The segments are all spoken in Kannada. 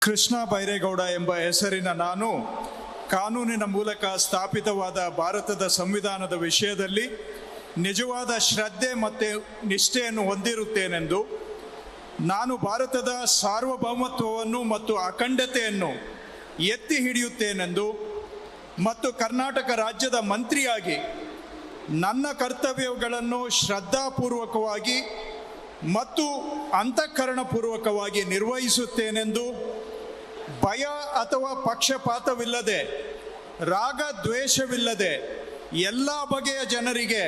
ಕೃಷ್ಣ ಬೈರೇಗೌಡ ಎಂಬ ಹೆಸರಿನ ನಾನು ಕಾನೂನಿನ ಮೂಲಕ ಸ್ಥಾಪಿತವಾದ ಭಾರತದ ಸಂವಿಧಾನದ ವಿಷಯದಲ್ಲಿ ನಿಜವಾದ ಶ್ರದ್ಧೆ ಮತ್ತು ನಿಷ್ಠೆಯನ್ನು ಹೊಂದಿರುತ್ತೇನೆಂದು, ನಾನು ಭಾರತದ ಸಾರ್ವಭೌಮತ್ವವನ್ನು ಮತ್ತು ಅಖಂಡತೆಯನ್ನು ಎತ್ತಿ ಹಿಡಿಯುತ್ತೇನೆಂದು ಮತ್ತು ಕರ್ನಾಟಕ ರಾಜ್ಯದ ಮಂತ್ರಿಯಾಗಿ ನನ್ನ ಕರ್ತವ್ಯಗಳನ್ನು ಶ್ರದ್ಧಾಪೂರ್ವಕವಾಗಿ ಮತ್ತು ಅಂತಃಕರಣಪೂರ್ವಕವಾಗಿ ನಿರ್ವಹಿಸುತ್ತೇನೆಂದು, ಭಯ ಅಥವಾ ಪಕ್ಷಪಾತವಿಲ್ಲದೆ, ರಾಗ ದ್ವೇಷವಿಲ್ಲದೆ ಎಲ್ಲ ಬಗೆಯ ಜನರಿಗೆ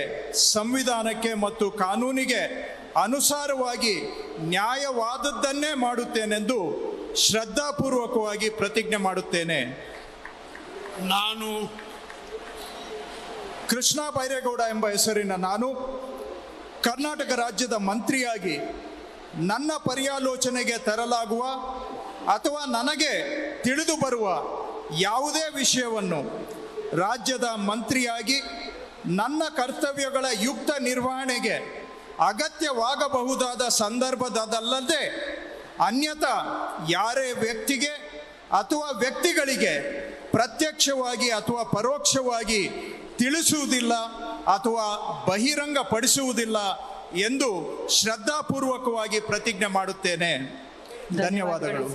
ಸಂವಿಧಾನಕ್ಕೆ ಮತ್ತು ಕಾನೂನಿಗೆ ಅನುಸಾರವಾಗಿ ನ್ಯಾಯವಾದದ್ದನ್ನೇ ಮಾಡುತ್ತೇನೆಂದು ಶ್ರದ್ಧಾಪೂರ್ವಕವಾಗಿ ಪ್ರತಿಜ್ಞೆ ಮಾಡುತ್ತೇನೆ. ನಾನು ಕೃಷ್ಣ ಬೈರೇಗೌಡ ಎಂಬ ಹೆಸರಿನ ನಾನು ಕರ್ನಾಟಕ ರಾಜ್ಯದ ಮಂತ್ರಿಯಾಗಿ ನನ್ನ ಪರ್ಯಾಲೋಚನೆಗೆ ತರಲಾಗುವ ಅಥವಾ ನನಗೆ ತಿಳಿದು ಬರುವ ಯಾವುದೇ ವಿಷಯವನ್ನು ರಾಜ್ಯದ ಮಂತ್ರಿಯಾಗಿ ನನ್ನ ಕರ್ತವ್ಯಗಳ ಯುಕ್ತ ನಿರ್ವಹಣೆಗೆ ಅಗತ್ಯವಾಗಬಹುದಾದ ಸಂದರ್ಭದಲ್ಲದೆ ಅನ್ಯಥಾ ಯಾರೇ ವ್ಯಕ್ತಿಗೆ ಅಥವಾ ವ್ಯಕ್ತಿಗಳಿಗೆ ಪ್ರತ್ಯಕ್ಷವಾಗಿ ಅಥವಾ ಪರೋಕ್ಷವಾಗಿ ತಿಳಿಸುವುದಿಲ್ಲ ಅಥವಾ ಬಹಿರಂಗಪಡಿಸುವುದಿಲ್ಲ ಎಂದು ಶ್ರದ್ಧಾಪೂರ್ವಕವಾಗಿ ಪ್ರತಿಜ್ಞೆ ಮಾಡುತ್ತೇನೆ. ಧನ್ಯವಾದಗಳು.